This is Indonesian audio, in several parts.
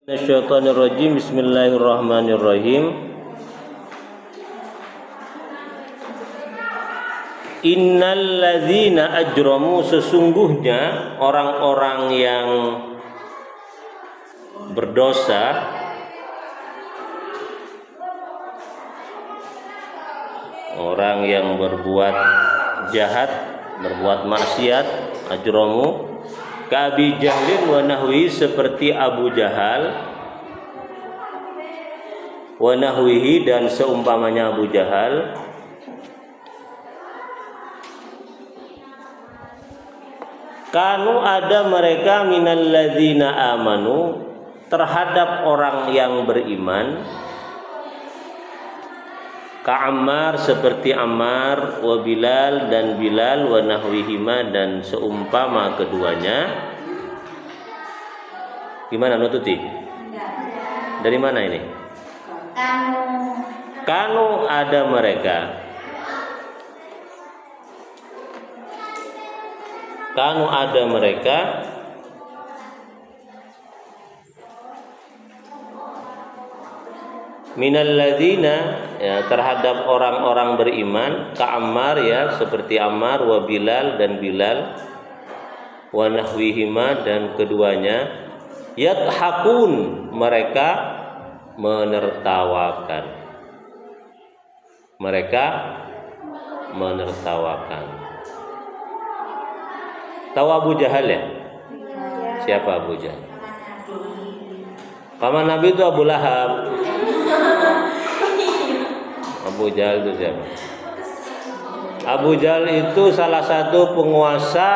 Minasyaitonirrajim. Bismillahirrahmanirrahim. Innal ladzina ajramu, sesungguhnya orang-orang yang berdosa, orang yang berbuat jahat, berbuat maksiat, ajramu Ka'bi Jahlin wa nahwihi, seperti Abu Jahal, wa nahwihi, dan seumpamanya Abu Jahal, kanu, ada mereka, minal ladzina amanu, terhadap orang yang beriman, Ka'ammar, seperti Ammar, wa Bilal, dan Bilal, wa nahwihima, dan seumpama keduanya. Gimana nututi? Dari mana ini? Kanu, ada mereka. Kanu, ada mereka, minal ladzina, ya, terhadap orang-orang beriman, Ka'ammar, ya, seperti Ammar, wa Bilal, dan Bilal, wa nahwihima, dan keduanya, yadhakun, mereka menertawakan. Mereka menertawakan. Tahu Abu Jahal, ya? Siapa Abu Jahal? Paman Nabi itu Abu Lahab. Abu Jahal itu siapa? Abu Jahal itu salah satu penguasa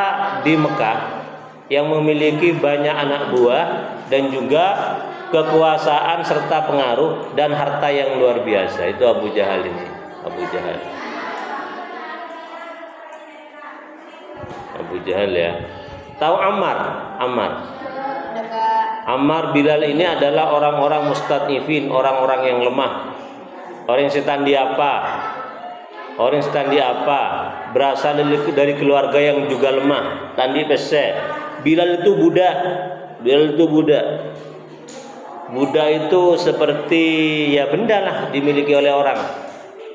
di Mekah yang memiliki banyak anak buah dan juga kekuasaan serta pengaruh dan harta yang luar biasa. Itu Abu Jahal ini. Abu Jahal. Abu Jahal, ya. Tahu Ammar? Ammar, Bilal ini adalah orang-orang mustad'ifin, orang-orang yang lemah, orang yang setan diapa, berasal dari keluarga yang juga lemah, tandi pesek. Bilal itu budak. Budak itu seperti, ya, benda lah, dimiliki oleh orang,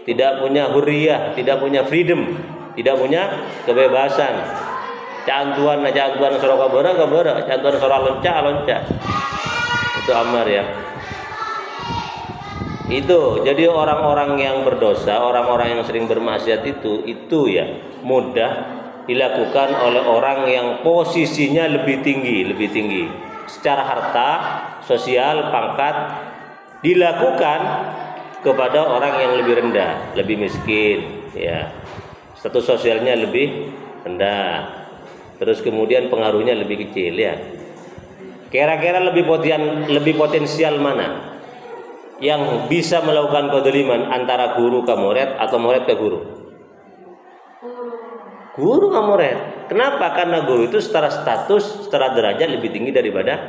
tidak punya hurriyah, tidak punya freedom, tidak punya kebebasan. Cantuan surah kabara, cantuan surah lonca. Itu Ammar, ya. Itu jadi orang-orang yang berdosa, orang-orang yang sering bermaksiat itu ya mudah dilakukan oleh orang yang posisinya lebih tinggi secara harta, sosial, pangkat, dilakukan kepada orang yang lebih rendah, lebih miskin, ya. Status sosialnya lebih rendah. Terus kemudian pengaruhnya lebih kecil, ya. Kira-kira lebih potensial mana yang bisa melakukan kedzaliman, antara guru ke murid atau murid ke guru? Guru ke murid. Kenapa? Karena guru itu secara status, secara derajat lebih tinggi daripada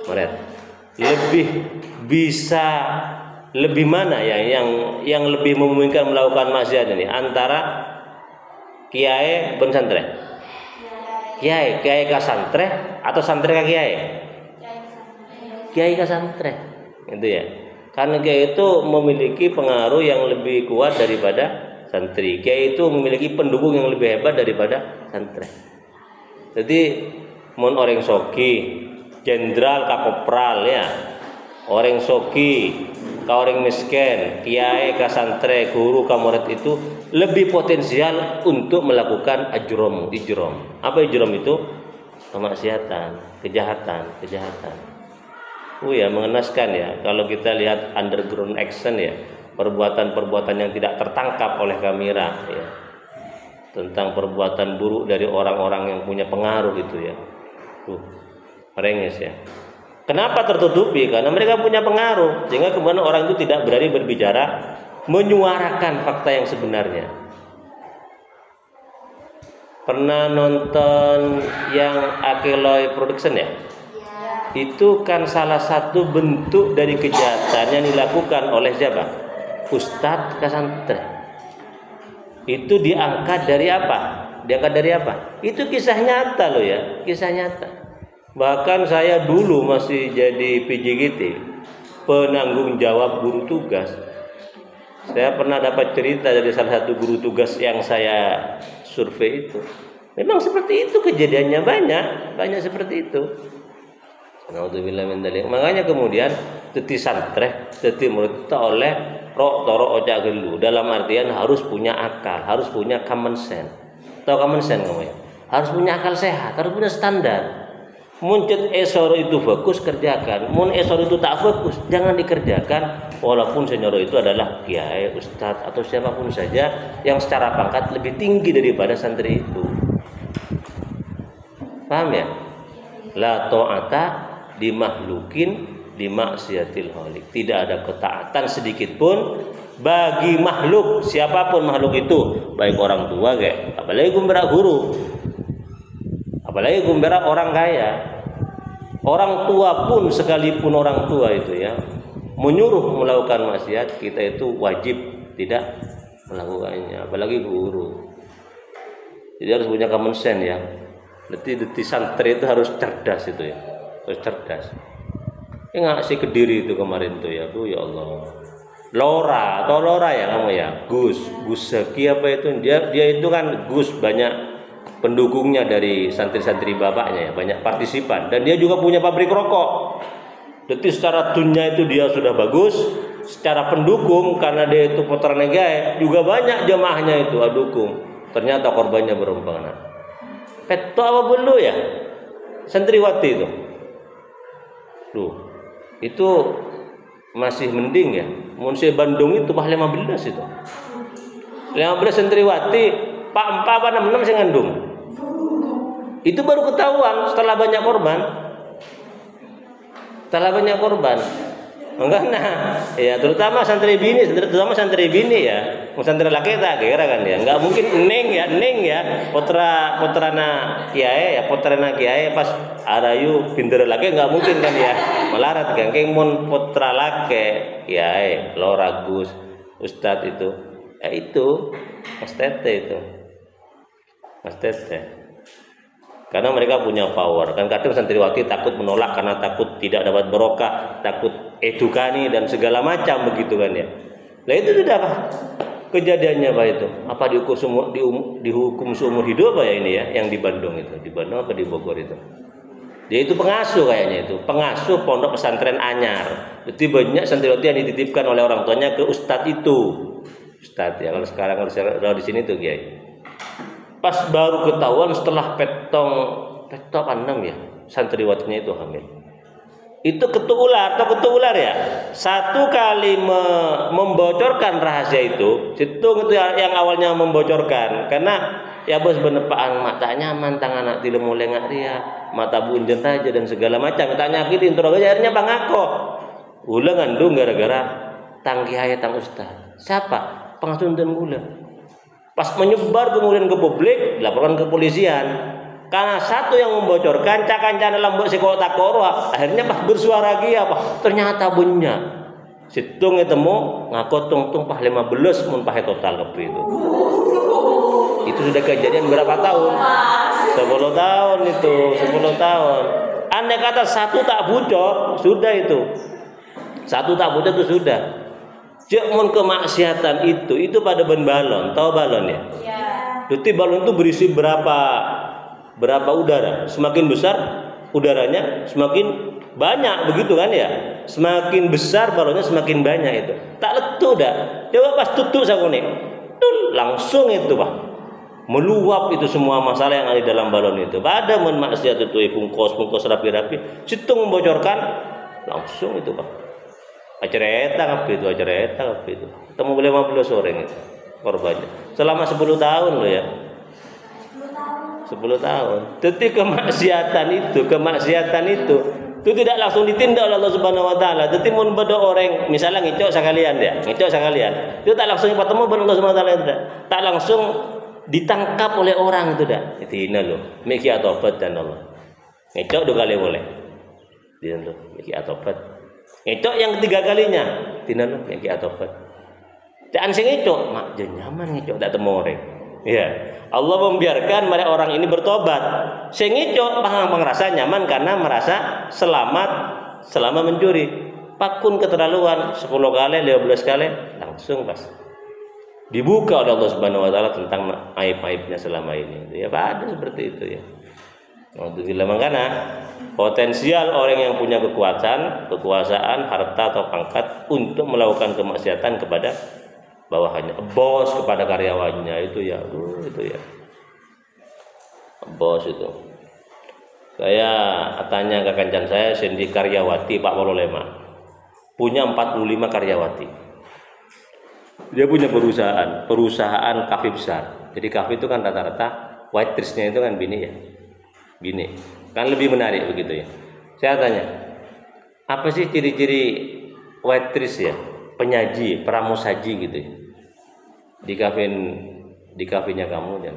murid. Lebih mana ya yang lebih memungkinkan melakukan maksiat ini, antara kiai dan santri? Kiai ke santri atau santri ke kiai? Kiai ke santri. Itu, ya. Karena kiai itu memiliki pengaruh yang lebih kuat daripada santri. Kiai itu memiliki pendukung yang lebih hebat daripada santri. Jadi mon orang soki, jenderal ka kopral, ya. Orang soki ka orang miskin, kiai ka santri, guru ka murid itu lebih potensial untuk melakukan ijram. Apa ijram itu? Kemaksiatan, kejahatan. Ya, mengenaskan, ya, kalau kita lihat underground action, ya, perbuatan-perbuatan yang tidak tertangkap oleh kamera, ya, tentang perbuatan buruk dari orang-orang yang punya pengaruh itu, ya. Merenges, ya. Kenapa tertutupi? Karena mereka punya pengaruh, sehingga kemudian orang itu tidak berani berbicara, menyuarakan fakta yang sebenarnya. Pernah nonton yang Akeloy Production, ya? Itu kan salah satu bentuk dari kejahatan yang dilakukan oleh siapa? Ustadz Kasantri. Itu diangkat dari apa? Itu kisah nyata loh, ya, kisah nyata. Bahkan saya dulu masih jadi PJGT, penanggung jawab guru tugas. Saya pernah dapat cerita dari salah satu guru tugas yang saya survei itu. Memang seperti itu kejadiannya, banyak seperti itu. Naudzubillah min dzalik. Makanya kemudian teti santreh, teti murid itu oleh rok toro ocak gelu. Dalam artian harus punya akal, harus punya common sense. Tahu common sense kamu ya? Harus punya akal sehat, harus punya standar. Muncul esoro itu fokus kerjakan, mun esoro itu tak fokus jangan dikerjakan. Walaupun senyoro itu adalah kiai, ustadz atau siapapun saja yang secara pangkat lebih tinggi daripada santri itu. Paham ya? La ta'ata di makhlukin di maksiatil khaliq. Tidak ada ketaatan sedikit pun bagi makhluk, siapapun makhluk itu, baik orang tua kayak, apalagi gumbera guru, apalagi gumbera orang kaya. Orang tua pun, sekalipun orang tua itu ya menyuruh melakukan maksiat, kita itu wajib tidak melakukannya, apalagi guru. Jadi harus punya common sense ya. Deti santri itu harus cerdas itu ya, harus cerdas. Enggak sih Kediri itu kemarin tuh ya, Bu ya Allah. Lora ya kamu ya, Gus Seki apa itu? Dia itu kan Gus banyak pendukungnya dari santri-santri bapaknya ya, banyak partisipan, dan dia juga punya pabrik rokok. Jadi secara dunia itu dia sudah bagus, secara pendukung karena dia itu putra negara juga banyak jamaahnya itu dukung. Ternyata korbannya berumpangan. Peto apa dulu ya? Santriwati itu. Duh, itu masih mending ya. Munsi Bandung itu bah 15 itu. 15 santriwati, Pak 4 apa 66 sing ngandung. Itu baru ketahuan setelah banyak korban. Enggak ya, terutama santri bini ya. Santri laki tak kira kan ya. Enggak mungkin neng ya, putrana kiai ya, putrana kiai pas arayu pinter laki enggak mungkin kan ya. Melarat kan mun putra laki kiai, lora Gus, ustad itu. Itu Mas Tete itu. Mas Tete. Karena mereka punya power. Kan kadang santriwati takut menolak karena takut tidak dapat barokah, takut edukani dan segala macam begitu kan ya. Nah itu sudah apa? Kejadiannya apa itu? Apa dihukum seumur hidup apa ya ini ya? Yang di Bandung itu, di Bandung apa di Bogor itu? Dia itu pengasuh kayaknya itu, pengasuh pondok pesantren Anyar. Jadi banyak santriwati yang dititipkan oleh orang tuanya ke ustadz itu. Ustadz ya, kalau sekarang kalau di sini tuh Kiai. Pas baru ketahuan setelah petok 6 ya, santriwatinya itu hamil. Itu ketular ya. Satu kali membocorkan rahasia itu, situng itu yang awalnya membocorkan karena ya bos benepaan matanya nyaman tangan anak tidak mulai ngak dia, mata bunjen aja dan segala macam. Tanya gitu interogasi akhirnya bangako. Ulah ngandung gara-gara tang kiai tang ustaz. Siapa? Pengasuh dan gula. Pas menyebar kemudian ke publik, dilaporkan ke kepolisian. Karena satu yang membocorkan cakan-cakan dalam psikotak korwa, akhirnya pas bersuara dia apa? Ternyata bunnya. Situng ketemu ngaku tung pah 15 mun pahe total kepi itu. Itu sudah kejadian berapa tahun? 10 tahun itu, 10 tahun. Andai kata satu tak bocor, sudah itu. Satu tak bocor itu sudah. Cek mun kemaksiatan itu pada ban balon, tahu balon ya? Iya. Jadi balon itu berisi berapa udara? Semakin besar udaranya, semakin banyak begitu kan ya? Semakin besar balonnya semakin banyak itu. Tak letu dah. Coba pas tutup sakone. Langsung itu, Pak. Meluap itu semua masalah yang ada di dalam balon itu. Pada mun maksiat itu bungkus rapi-rapi, situ membocorkan langsung itu, Pak. Acara eta itu. Ketemu 15 orang itu korbannya. Selama 10 tahun loh ya. 10 tahun. Jadi kemaksiatan itu tidak langsung ditindak oleh Allah Subhanahu wa taala. Jadi mun beda orang misalnya ngicok sekalian. Itu tak langsung ketemu dengan Allah Subhanahu wa taala. Tak langsung ditangkap oleh orang itu dah. Itu ina loh. Miki atobat dan Allah. Ngicok 2 kali boleh. Dia tuh miki atobat. Ngecok yang 3 kalinya tinanu yang ki atobat. Dan sing ngecok mak jen nyaman ngecok tak temu orang. Ya, Allah membiarkan orang ini bertobat. Sing ijo merasa nyaman karena merasa selamat selama mencuri. Pakun keterlaluan 10 kali, 15 kali langsung pas dibuka oleh Allah Subhanahu wa taala tentang aib-aibnya selama ini. Ya, ada seperti itu ya. Alhamdulillah, makanya potensial orang yang punya kekuasaan, harta atau pangkat untuk melakukan kemaksiatan kepada bawahannya, bos kepada karyawannya itu ya, bos itu. Saya tanya ke kancan saya, Sendi Karyawati Pak Wololema, punya 45 karyawati. Dia punya perusahaan kafe besar. Jadi kafe itu kan rata-rata waitressnya itu kan bini ya, bini. Kan lebih menarik begitu ya. Saya tanya, apa sih ciri-ciri waitress ya, penyaji, pramusaji gitu ya, di kafenya kamu dan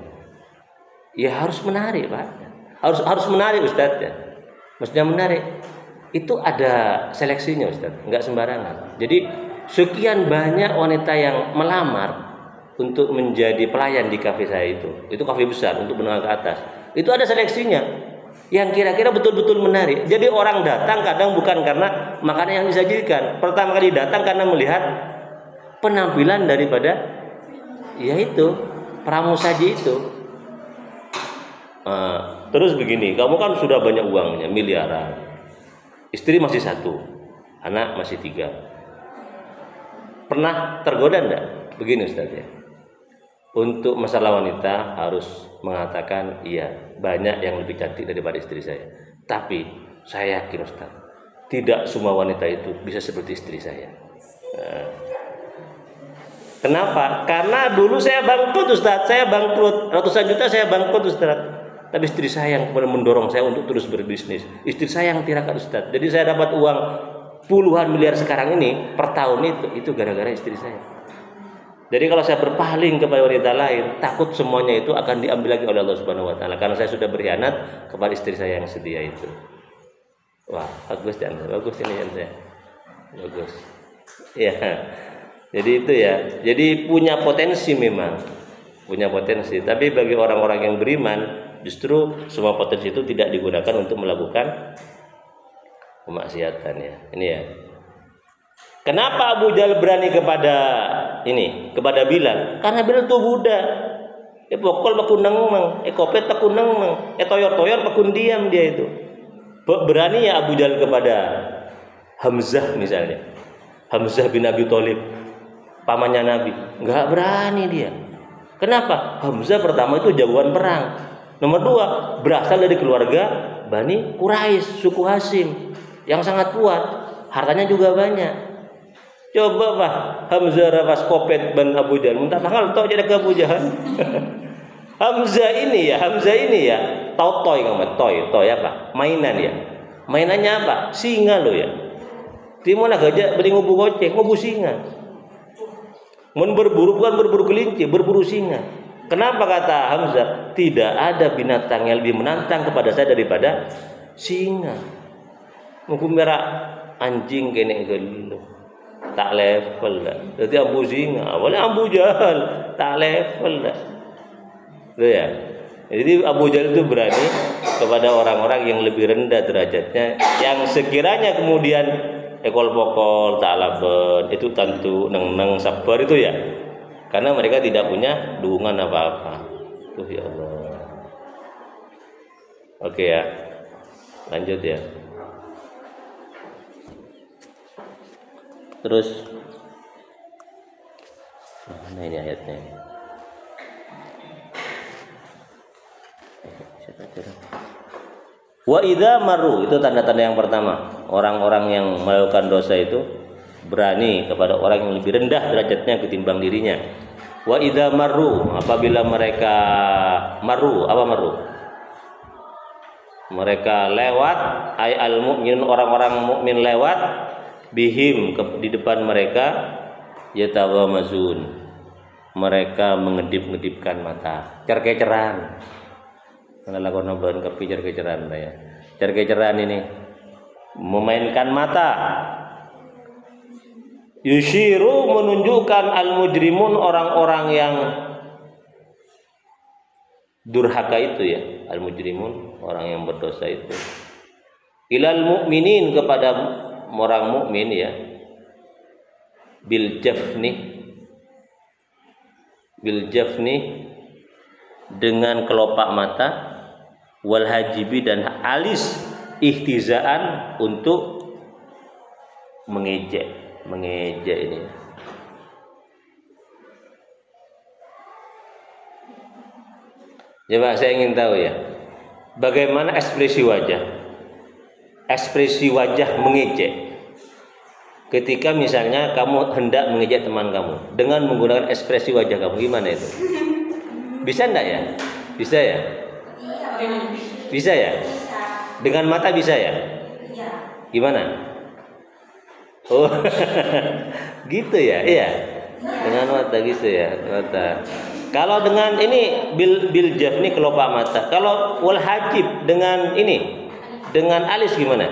ya harus menarik Pak, harus menarik Ustadz ya, maksudnya menarik itu ada seleksinya Ustadz, nggak sembarangan. Jadi sekian banyak wanita yang melamar untuk menjadi pelayan di kafe saya itu kafe besar untuk menengah ke atas, itu ada seleksinya yang kira-kira betul-betul menarik. Jadi orang datang kadang bukan karena makanan yang disajikan, pertama kali datang karena melihat penampilan daripada yaitu pramusaji itu. Terus begini, kamu kan sudah banyak uangnya, miliaran, istri masih 1, anak masih 3. Pernah tergoda enggak? Begini Ustaz ya, untuk masalah wanita harus mengatakan iya, banyak yang lebih cantik daripada istri saya. Tapi saya yakin Ustaz, tidak semua wanita itu bisa seperti istri saya. Kenapa? Karena dulu saya bangkrut Ustaz, ratusan juta saya bangkrut Ustaz. Tapi istri saya yang mendorong saya untuk terus berbisnis. Istri saya yang tirakat Ustaz. Jadi saya dapat uang puluhan miliar sekarang ini per tahun itu gara-gara istri saya. Jadi kalau saya berpaling kepada wanita lain, takut semuanya itu akan diambil lagi oleh Allah Subhanahu wa taala karena saya sudah berkhianat kepada istri saya yang setia itu. Wah, bagus ini yang saya. Bagus. Ya. Jadi itu ya. Jadi punya potensi memang. Punya potensi, tapi bagi orang-orang yang beriman justru semua potensi itu tidak digunakan untuk melakukan kemaksiatan ya. Ini ya. Kenapa Abu Jahal berani kepada Bilal? Karena Bilal itu budak. Pokol pakunang mang, kopet pakunang mang, toyor-toyor pakun diam dia itu. Berani ya Abu Jahal kepada Hamzah misalnya. Hamzah bin Abi Thalib, pamannya Nabi. Enggak berani dia. Kenapa? Hamzah pertama itu jagoan perang. Nomor 2, berasal dari keluarga Bani Quraisy, suku Hasyim yang sangat kuat. Hartanya juga banyak. Coba Pak, Hamzah rapas kopet ban Abu Jahal, minta mahal tok jadi ke Abu Jahal. Hamzah ini ya, tahu toy kamu, toy apa? Mainan ya. Mainannya apa? Singa lo ya. Timona gajah beri ngubu goceng, ngubu singa. Mun berburu bukan berburu kelinci, berburu singa. Kenapa kata Hamzah? Tidak ada binatang yang lebih menantang kepada saya daripada singa. Mungkin merah anjing kene gelo. Tak level lah. Jadi Abu singa, awalnya Abu Jahal tak level lah. Itu ya. Jadi Abu Jahal itu berani kepada orang-orang yang lebih rendah derajatnya, yang sekiranya kemudian ekol pokol ta'laben itu tentu neng sabar itu ya, karena mereka tidak punya dukungan apa-apa. Ya Allah. Oke ya, lanjut ya. Terus mana ini ayatnya? Wa idza maru, itu tanda-tanda yang pertama. Orang-orang yang melakukan dosa itu berani kepada orang yang lebih rendah derajatnya ketimbang dirinya. Wa idza maru, apabila mereka maru, apa maru? Mereka lewat, ay al mukmin, orang-orang mukmin lewat bihim di depan mereka, yatawamazun, mereka mengedip-ngedipkan mata, cer-keceran. Kalau lakukan obrolan kopi cer-keceran ya. Cer-keceran ini memainkan mata. Yushiru, menunjukkan al-mujrimun, orang-orang yang durhaka itu ya, al-mujrimun, orang yang berdosa itu. Ilal mu'minin, kepada orang mukmin ya, bil jafni dengan kelopak mata, wal hajibi dan alis, ihtizaan untuk mengejek ini. Coba saya ingin tahu ya, bagaimana ekspresi wajah mengejek ketika misalnya kamu hendak mengejek teman kamu dengan menggunakan ekspresi wajah kamu, gimana itu? Bisa enggak ya? Bisa ya? Bisa ya? Dengan mata bisa ya? Gimana? Oh, gitu ya? Iya. Dengan mata gitu ya, mata. Kalau dengan ini bil jafni, kelopak mata. Kalau wal hajib dengan ini, dengan alis gimana?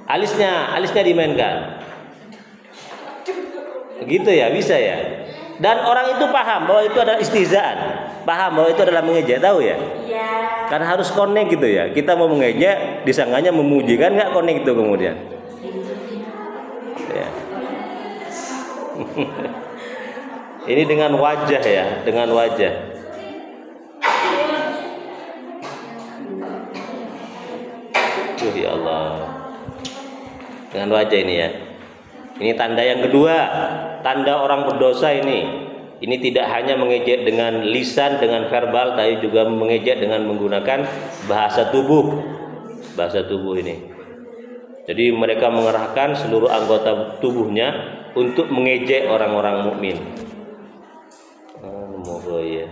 Alisnya dimainkan. Gitu ya, bisa ya. Dan orang itu paham bahwa itu adalah istihzaan, paham bahwa itu adalah mengejek, tahu ya? Iya. Kan harus connect gitu ya. Kita mau mengejek, disangkanya memuji, kan nggak connect itu kemudian. Ya. Ini dengan wajah ya, dengan wajah. Ya Allah. Dengan wajah ini ya. Ini tanda yang kedua, tanda orang berdosa ini. Ini tidak hanya mengejek dengan lisan, dengan verbal, tapi juga mengejek dengan menggunakan bahasa tubuh. Bahasa tubuh ini. Jadi mereka mengerahkan seluruh anggota tubuhnya untuk mengejek orang-orang mukmin. Moga ya.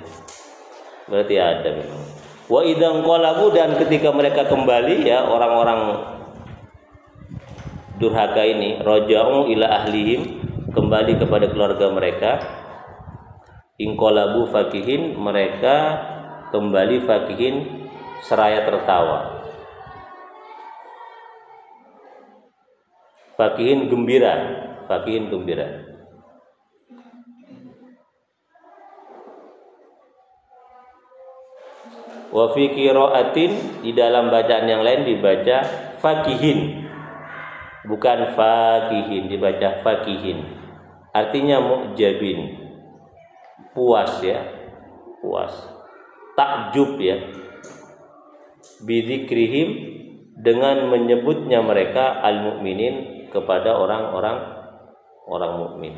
Berarti ada memang. Wa idzan qalabu, dan ketika mereka kembali ya, orang-orang durhaka ini, raja'u ila ahlihim, kembali kepada keluarga mereka, inqalabu fakihin, mereka kembali fakihin seraya tertawa. Fakihin gembira, fakihin gembira. Wa fi qiraatin, di dalam bacaan yang lain dibaca fakihin, bukan fakihin, dibaca fakihin. Artinya mu'jabin, puas ya, puas. Takjub ya. Bidzikrihim, dengan menyebutnya mereka al-mu'minin, kepada orang mukmin.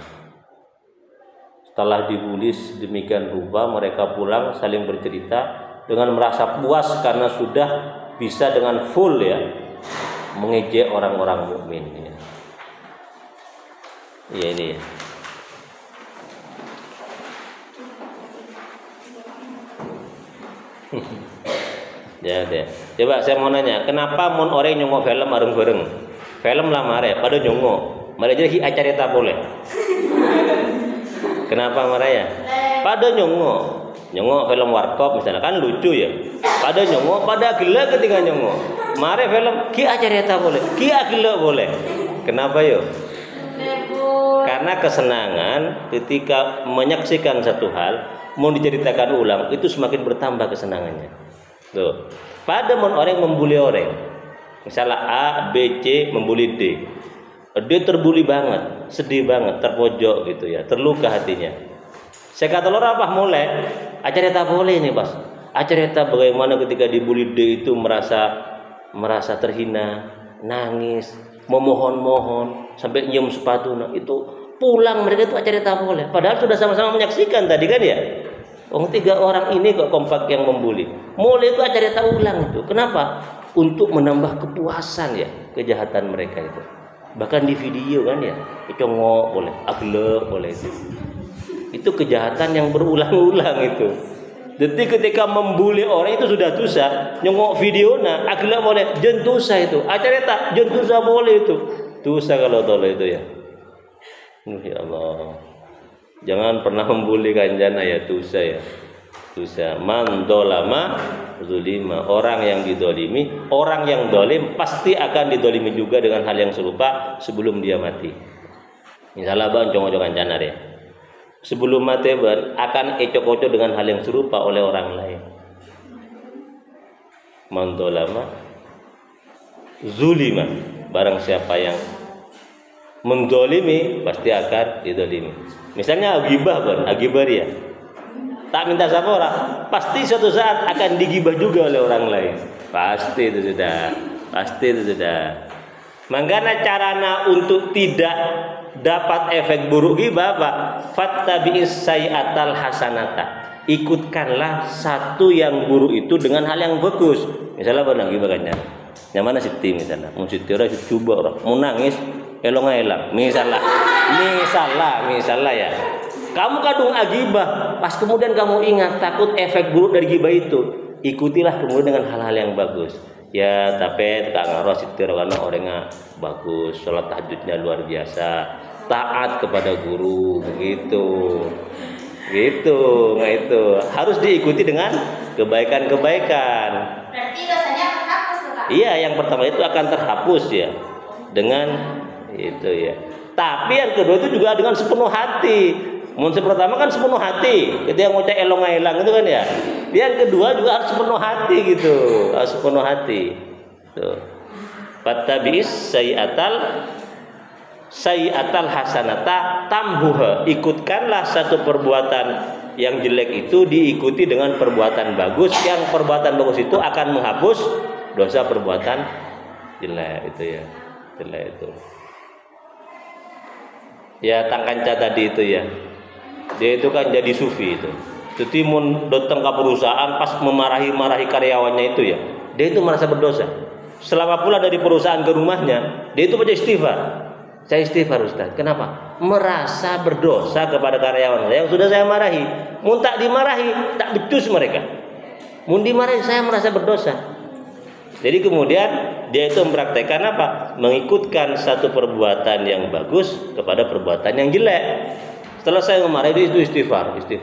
Setelah dibuli demikian rupa, mereka pulang saling bercerita dengan merasa puas karena sudah bisa dengan full ya mengejek orang-orang mukmin ya. Iya ini ya. Ya deh. Coba saya mau nanya, kenapa mun orang nyongok film bareng-bareng? Film lah mare pada nyongok. Mare jadi acara tak boleh. Kenapa marah ya? Pada nyongok film warkop misalnya, kan lucu ya. Pada nyongok, pada gila ketika nyongok. Mare film ki acara tak boleh, ki gila boleh. Kenapa yo? Karena kesenangan ketika menyaksikan satu hal mau diceritakan ulang itu semakin bertambah kesenangannya. Tuh. Pada orang membuli orang, misalnya A, B, C membuli D. Dia terbuli banget, sedih banget, terpojok gitu ya, terluka hatinya. Saya kata lor apa mulai? Acara tak boleh ini pas. Acara tak bagaimana ketika dibuli D itu merasa terhina, nangis, memohon-mohon sampai nyium sepatu. Nah, itu pulang mereka itu acara tak boleh. Padahal sudah sama-sama menyaksikan tadi kan ya. Tiga orang ini kok kompak yang membuli. Mulai itu acara tak ulang itu. Kenapa? Untuk menambah kepuasan ya kejahatan mereka itu. Bahkan di video kan ya, congok boleh, aglek boleh itu. Itu kejahatan yang berulang-ulang itu. Jadi ketika membuli orang itu sudah dosa, nyongok video na aglek boleh, jentusa itu. Acara tak jentusa boleh itu. Dosa kalau tolong itu ya. Ya Allah. Jangan pernah membuli kanjana ya, dosa ya. Dosa. Man dolama zulima, orang yang didolimi, orang yang dolim pasti akan didolimi juga dengan hal yang serupa sebelum dia mati. Misalnya bang congok kanjana ya. Sebelum mati akan ecok-ecok dengan hal yang serupa oleh orang lain. mandolama zulima. Barang siapa yang mendolimi pasti akan didolimi. Misalnya agibah kan, agibah dia tak minta sapora, pasti suatu saat akan digibah juga oleh orang lain. Pasti itu sudah, pasti itu sudah. Makanya carana untuk tidak dapat efek buruk gibah apa? Fattabi'is sayyatal hasanata. Ikutkanlah satu yang buruk itu dengan hal yang bagus. Misalnya apa gibah kan? Yang mana Siti misalnya, mau Siti orang coba orang, mau nangis, elong-elong. Misalnya ya. Kamu kadung agibah, pas kemudian kamu ingat takut efek buruk dari gibah itu, ikutilah kemudian dengan hal-hal yang bagus. Ya, tapi tak ngaruh Siti karena orangnya bagus, sholat tahajudnya luar biasa, taat kepada guru, begitu. Gitu, nggak itu harus diikuti dengan kebaikan-kebaikan. Berarti dosanya terhapus tuh, Kak? Iya, yang pertama itu akan terhapus ya dengan itu ya. Tapi yang kedua itu juga dengan sepenuh hati. Yang pertama kan sepenuh hati, ketika ngoceh elong-elong itu kan ya. Yang kedua juga harus sepenuh hati gitu, harus sepenuh hati. Tuh. Fattabi'is sayyatal hasanata tamhuha. Ikutkanlah satu perbuatan yang jelek itu diikuti dengan perbuatan bagus. Yang perbuatan bagus itu akan menghapus dosa perbuatan jelek itu ya. Jelek itu. Ya tangkanca tadi itu ya. Dia itu kan jadi sufi itu. Jadi mun datang ke perusahaan pas memarahi karyawannya itu ya. Dia itu merasa berdosa. Selama pula dari perusahaan ke rumahnya, dia itu baca istighfar. Saya istighfar Ustaz. Kenapa? Merasa berdosa kepada karyawan saya yang sudah saya marahi. Mun tak dimarahi, tak becus mereka. Mun dimarahi saya merasa berdosa. Jadi kemudian dia itu mempraktekkan apa? Mengikutkan satu perbuatan yang bagus kepada perbuatan yang jelek. Setelah saya memarahi dia itu istighfar. Gitu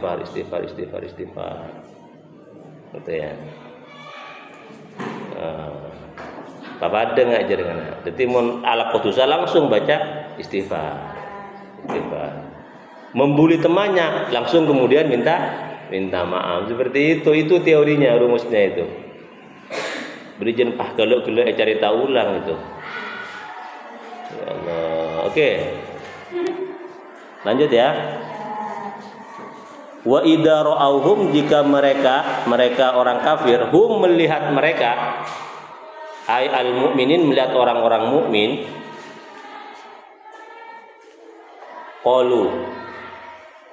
ya. Papa ada ngajar dengan. Jadi mun ala kutusa langsung baca istighfar. Membuli temannya langsung kemudian minta maaf. Seperti itu teorinya, rumusnya itu. Beri jenpah geluk-geluk cari tahu ulang itu. Ya Allah. Oke. Lanjut ya. Wa idza ra'auhum, jika mereka orang kafir, hum melihat mereka, ai al mukminin melihat orang-orang mukmin, qalu,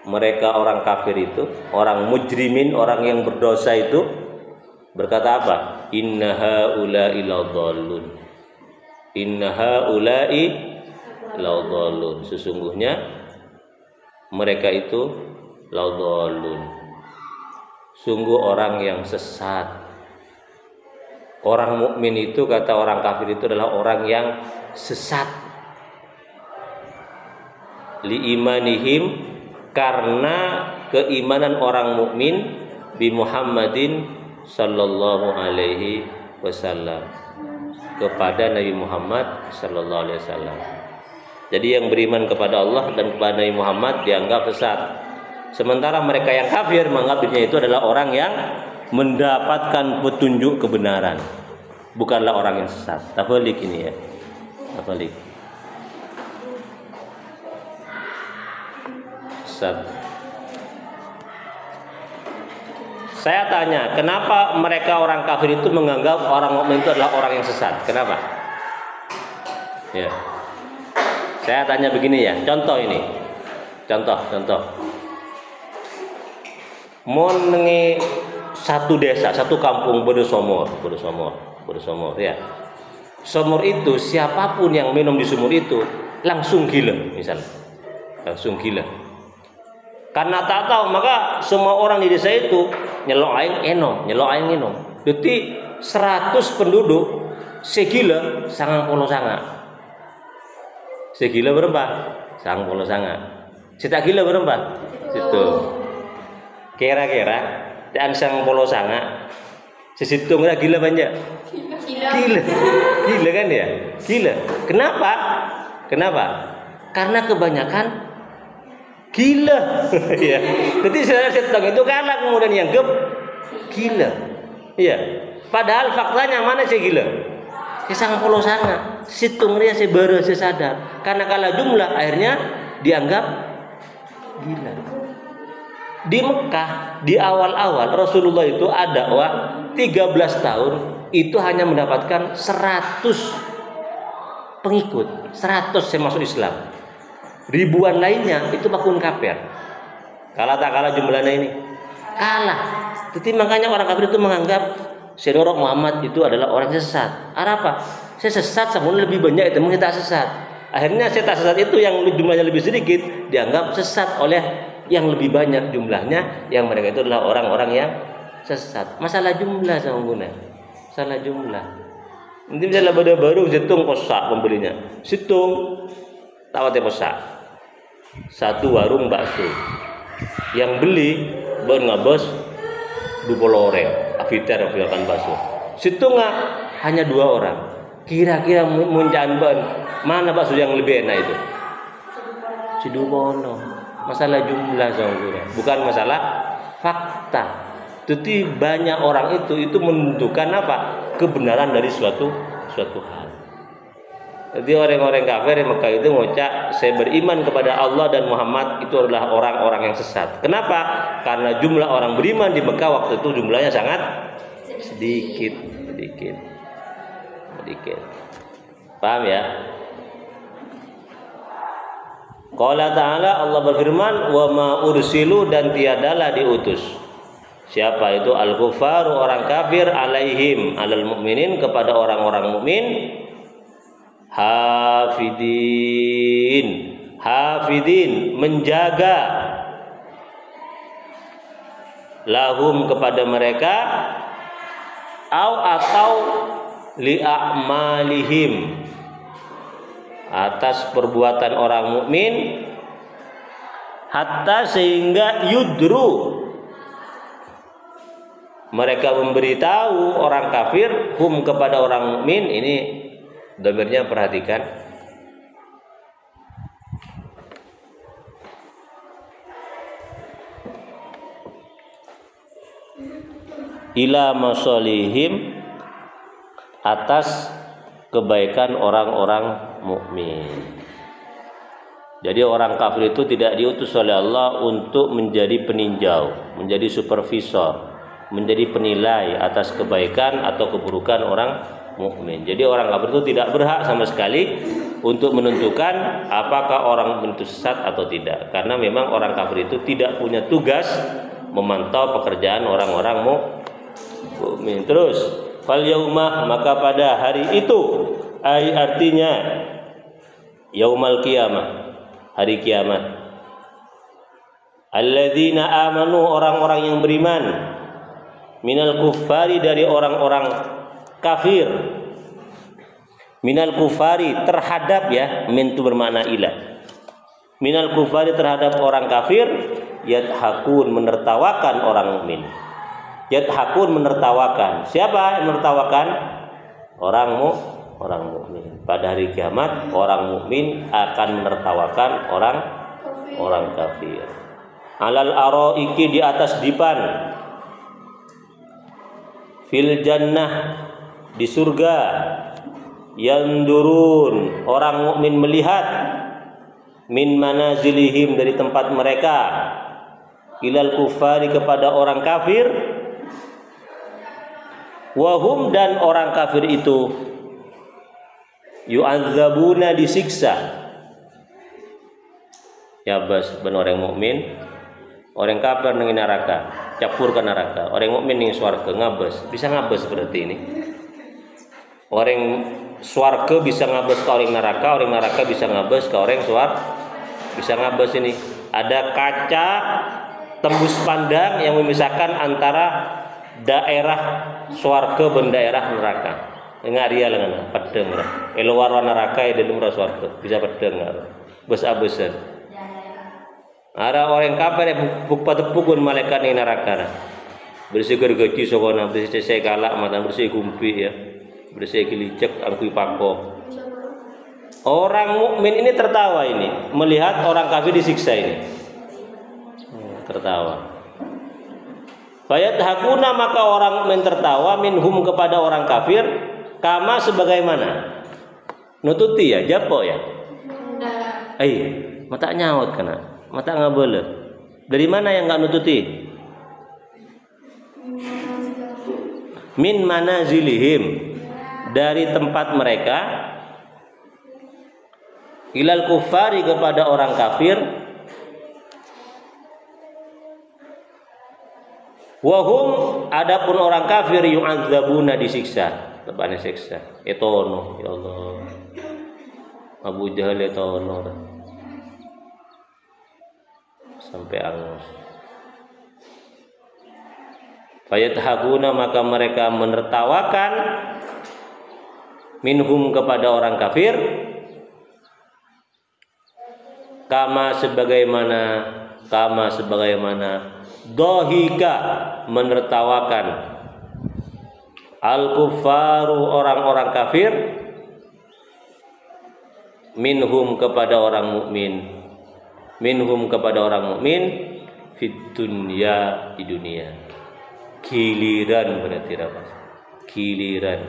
mereka orang kafir itu, orang mujrimin, orang yang berdosa itu berkata apa? Inna haula'i ladallun. Inna haula'i ladallun. Sesungguhnya mereka itu ladallun. Sungguh orang yang sesat. Orang mukmin itu kata orang kafir itu adalah orang yang sesat. Li imanihim, karena keimanan orang mukmin bi Muhammadin sallallahu alaihi wasallam, kepada Nabi Muhammad sallallahu alaihi wasallam. Jadi yang beriman kepada Allah dan kepada Nabi Muhammad dianggap sesat. Sementara mereka yang kafir menganggap dirinya itu adalah orang yang mendapatkan petunjuk kebenaran, bukanlah orang yang sesat. Tafalik ini ya. Tafalik. Sesat. Saya tanya, kenapa mereka orang kafir itu menganggap orang mukmin itu adalah orang yang sesat? Kenapa? Ya. Saya tanya begini ya, contoh ini. Contoh. Mon nengi satu desa, satu kampung bersomor ya. Sumur itu siapapun yang minum di sumur itu langsung gila misalnya. Langsung gila. Karena tak tahu, maka semua orang di desa itu nyelok aing enom. Jadi 100 penduduk segila sangang polo sanga. Segila berapa? Sang polo sanga. Sita gila berapa? Situ. Kira-kira dan sang polo sanga sesitung gila banyak. Gila kan ya? Gila. Kenapa? Karena kebanyakan gila. Ya. Jadi saudara setong itu kalah kemudian yang gila. Iya. Padahal faktanya mana saya gila? Saya sangat polo sangat. Situng dia saya baru saya sadar. Karena kalah jumlah akhirnya dianggap gila. Di Mekah di awal-awal Rasulullah itu ada 13 tahun itu hanya mendapatkan 100 pengikut. 100 saya masuk Islam. Ribuan lainnya itu makun kafir. Kalah tak kalah jumlahnya ini? Kalah. Jadi makanya orang kafir itu menganggap Sayyidina Muhammad itu adalah orang sesat. Apa? Saya sesat sama lebih banyak itu mungkin tak sesat. Akhirnya saya tak sesat itu yang jumlahnya lebih sedikit dianggap sesat oleh yang lebih banyak jumlahnya, yang mereka itu adalah orang-orang yang sesat. Masalah jumlah sama guna. Masalah jumlah. Nanti misalnya baru situng kosak pembelinya. Situng tawate kosak. Satu warung bakso. Yang beli bon ngabos 20 orang. Afiter akan bakso. Situ nggak hanya 2 orang. Kira-kira muncan ban mana bakso yang lebih enak itu? Sidumono. Masalah jumlah sama bukan masalah fakta. Jadi banyak orang itu menentukan apa? Kebenaran dari suatu hal. Jadi orang-orang kafir di Mekah itu mengucap saya beriman kepada Allah dan Muhammad itu adalah orang-orang yang sesat. Kenapa? Karena jumlah orang beriman di Mekah waktu itu jumlahnya sangat sedikit. Paham ya? Qala ta'ala Allah berfirman wa ma ursilu dan tiadalah diutus. Siapa itu al-kufaru orang kafir alaihim alal mukminin kepada orang-orang mukmin hafidin menjaga lahum kepada mereka atau li'amalihim atas perbuatan orang mukmin hatta sehingga yudru mereka memberitahu orang kafir hum kepada orang mukmin. Ini dhamirnya perhatikan. Ila masolihim atas kebaikan orang-orang mukmin. Jadi orang kafir itu tidak diutus oleh Allah untuk menjadi peninjau, menjadi supervisor, menjadi penilai atas kebaikan atau keburukan orang mukmin. Jadi orang kafir itu tidak berhak sama sekali untuk menentukan apakah orang itu sesat atau tidak. Karena memang orang kafir itu tidak punya tugas memantau pekerjaan orang-orang mukmin. Terus fal yaumah maka pada hari itu artinya yaumal qiyamah hari kiamat alladzina amanu orang-orang yang beriman minal kuffari dari orang-orang kafir minal kufari terhadap ya min itu bermakna ila minal kufari terhadap orang kafir yadhakun menertawakan orang mukmin yadhakun menertawakan siapa yang menertawakan orang mukmin pada hari kiamat orang mukmin akan menertawakan orang kafir alal araiki di atas dipan fil jannah di surga yandurun orang mukmin melihat min manazilihim dari tempat mereka ilal kufari kepada orang kafir wahum dan orang kafir itu yu'adzabuna disiksa ya bas ben orang mukmin orang kafir nang neraka capur ke neraka orang mukmin ning swarga ngabes bisa ngabes berarti ini orang swarga bisa ngabes ke orang neraka bisa ngabes ke orang swarga bisa ngabes ini ada kaca tembus pandang yang memisahkan antara daerah swarga dan daerah neraka ngaria lengan pedeng eluar neraka di dalam swarga bisa pedeng bes-abesan ada orang kafir yang bukpun malaikat di neraka bersih gergaji sokona bersih segalak mata bersih kumpi ya bersih kilicek angkui pako orang mukmin ini tertawa ini melihat orang kafir disiksa ini tertawa Fayadhakuna, maka orang tertawa, minhum kepada orang kafir, kama sebagaimana. Nututi ya, japo ya. Mata nyaut kana, mata ngabele. Dari mana yang nggak nututi? Min manazilihim, dari tempat mereka, ilal kufari, kepada orang kafir, wahum, adapun orang kafir, yu'adzabuna, disiksa, tepatnya siksa. Etono, ya Allah, Abu Jahal etono sampai angus. Fayadhakuna, maka mereka menertawakan, minhum kepada orang kafir, kama sebagaimana dohika, menertawakan, al-kuffaru, orang-orang kafir, minhum kepada orang mukmin, fid dunya, di dunia. Giliran berarti apa? Giliran.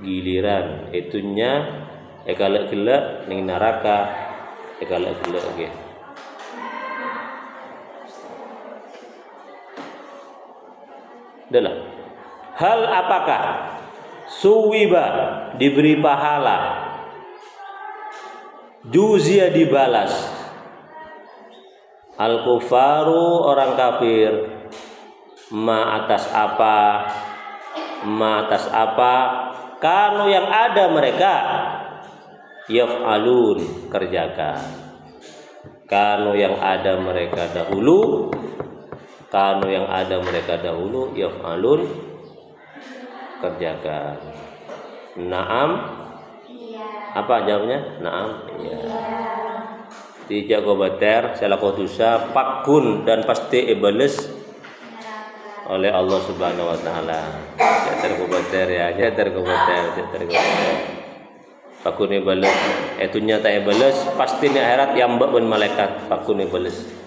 Giliran itunya ekalek gelek ning neraka, ekalek gelek nggih. Adalah hal apakah suwiba, diberi pahala, juzia, dibalas, al-kufaru, orang kafir, atas apa kanu yang ada mereka, yaf'alun, kerjakan. Kanu yang ada mereka dahulu, yaf'alun, kerjakan. Naam. Apa jawabnya? Naam. Iya. Tidak kobater, salah kodusa, pakun, dan pasti iblis oleh Allah Subhanahu Wa Taala. Jangan kobater ya, jangan kobater. Pakun iblis, itunya tak iblis, pasti di akhirat yang mbak malaikat pakun iblis.